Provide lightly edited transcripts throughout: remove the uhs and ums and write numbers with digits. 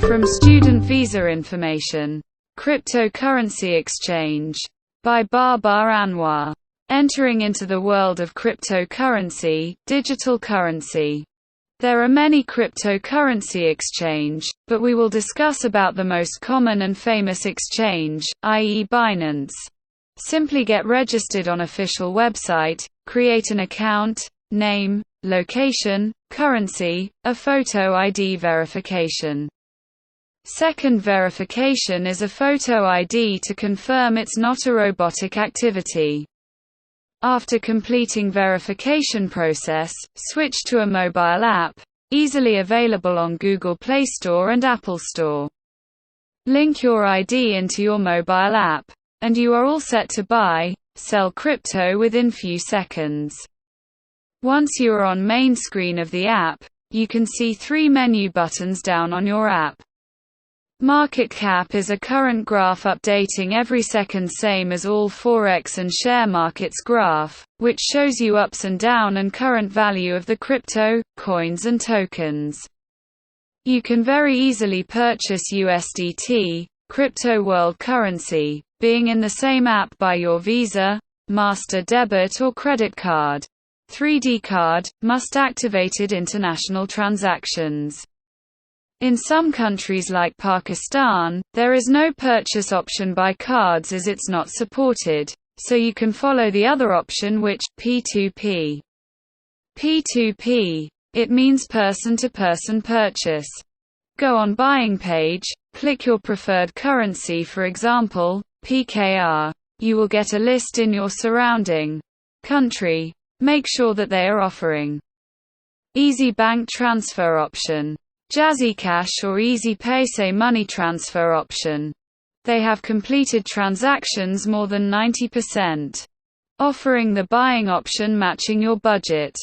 From Student Visa Information. Cryptocurrency Exchange. By Babar Anwar. Entering into the world of cryptocurrency, digital currency. There are many cryptocurrency exchange, but we will discuss about the most common and famous exchange, i.e. Binance. Simply get registered on official website, create an account, name, location, currency, a photo ID verification. Second verification is a photo ID to confirm it's not a robotic activity. After completing verification process, switch to a mobile app, easily available on Google Play Store and Apple Store. Link your ID into your mobile app, and you are all set to buy, sell crypto within few seconds. Once you are on main screen of the app, you can see 3 menu buttons down on your app. Market cap is a current graph updating every second, same as all forex and share markets graph, which shows you ups and down and current value of the crypto, coins and tokens. You can very easily purchase USDT, crypto world currency, being in the same app by your Visa, Master debit or credit card. 3D card, must activated international transactions. In some countries like Pakistan, there is no purchase option by cards as it's not supported, so you can follow the other option, which, P2P. P2P. It means person-to-person purchase. Go on buying page, click your preferred currency, for example, PKR. You will get a list in your surrounding country. Make sure that they are offering easy bank transfer option. Jazzy Cash or Easy Paysay money transfer option. They have completed transactions more than 90%. Offering the buying option matching your budget.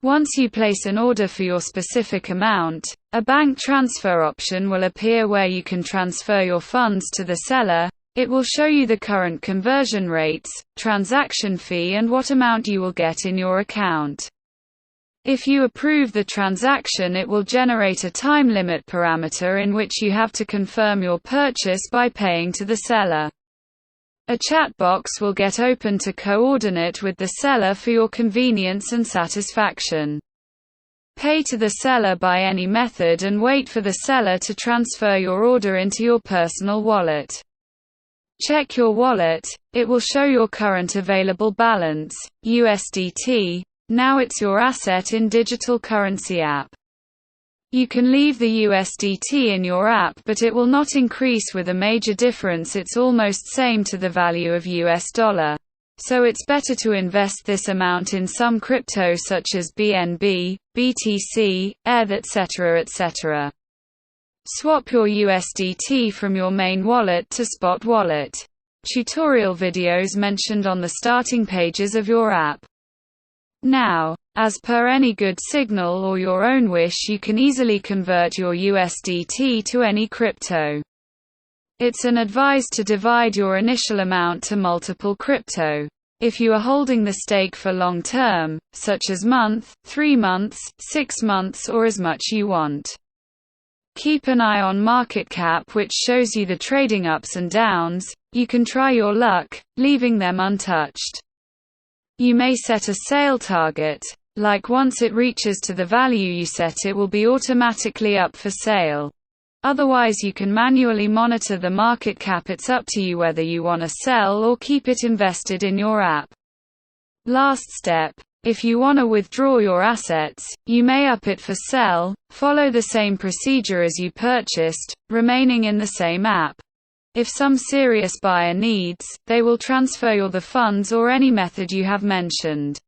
Once you place an order for your specific amount, a bank transfer option will appear where you can transfer your funds to the seller. It will show you the current conversion rates, transaction fee and what amount you will get in your account. If you approve the transaction, it will generate a time limit parameter in which you have to confirm your purchase by paying to the seller. A chat box will get open to coordinate with the seller for your convenience and satisfaction. Pay to the seller by any method and wait for the seller to transfer your order into your personal wallet. Check your wallet, it will show your current available balance, USDT. Now it's your asset in digital currency app. You can leave the USDT in your app, but it will not increase with a major difference. It's almost same to the value of US dollar. So it's better to invest this amount in some crypto such as BNB, BTC, ETH, etc. etc. Swap your USDT from your main wallet to spot wallet. Tutorial videos mentioned on the starting pages of your app. Now, as per any good signal or your own wish, you can easily convert your USDT to any crypto. It's an advised to divide your initial amount to multiple crypto. If you are holding the stake for long term, such as month, 3 months, 6 months or as much you want. Keep an eye on market cap, which shows you the trading ups and downs. You can try your luck, leaving them untouched. You may set a sale target, like once it reaches to the value you set, it will be automatically up for sale. Otherwise you can manually monitor the market cap. It's up to you whether you want to sell or keep it invested in your app. Last step, if you want to withdraw your assets, you may up it for sell, follow the same procedure as you purchased, remaining in the same app. If some serious buyer needs, they will transfer you the funds or any method you have mentioned.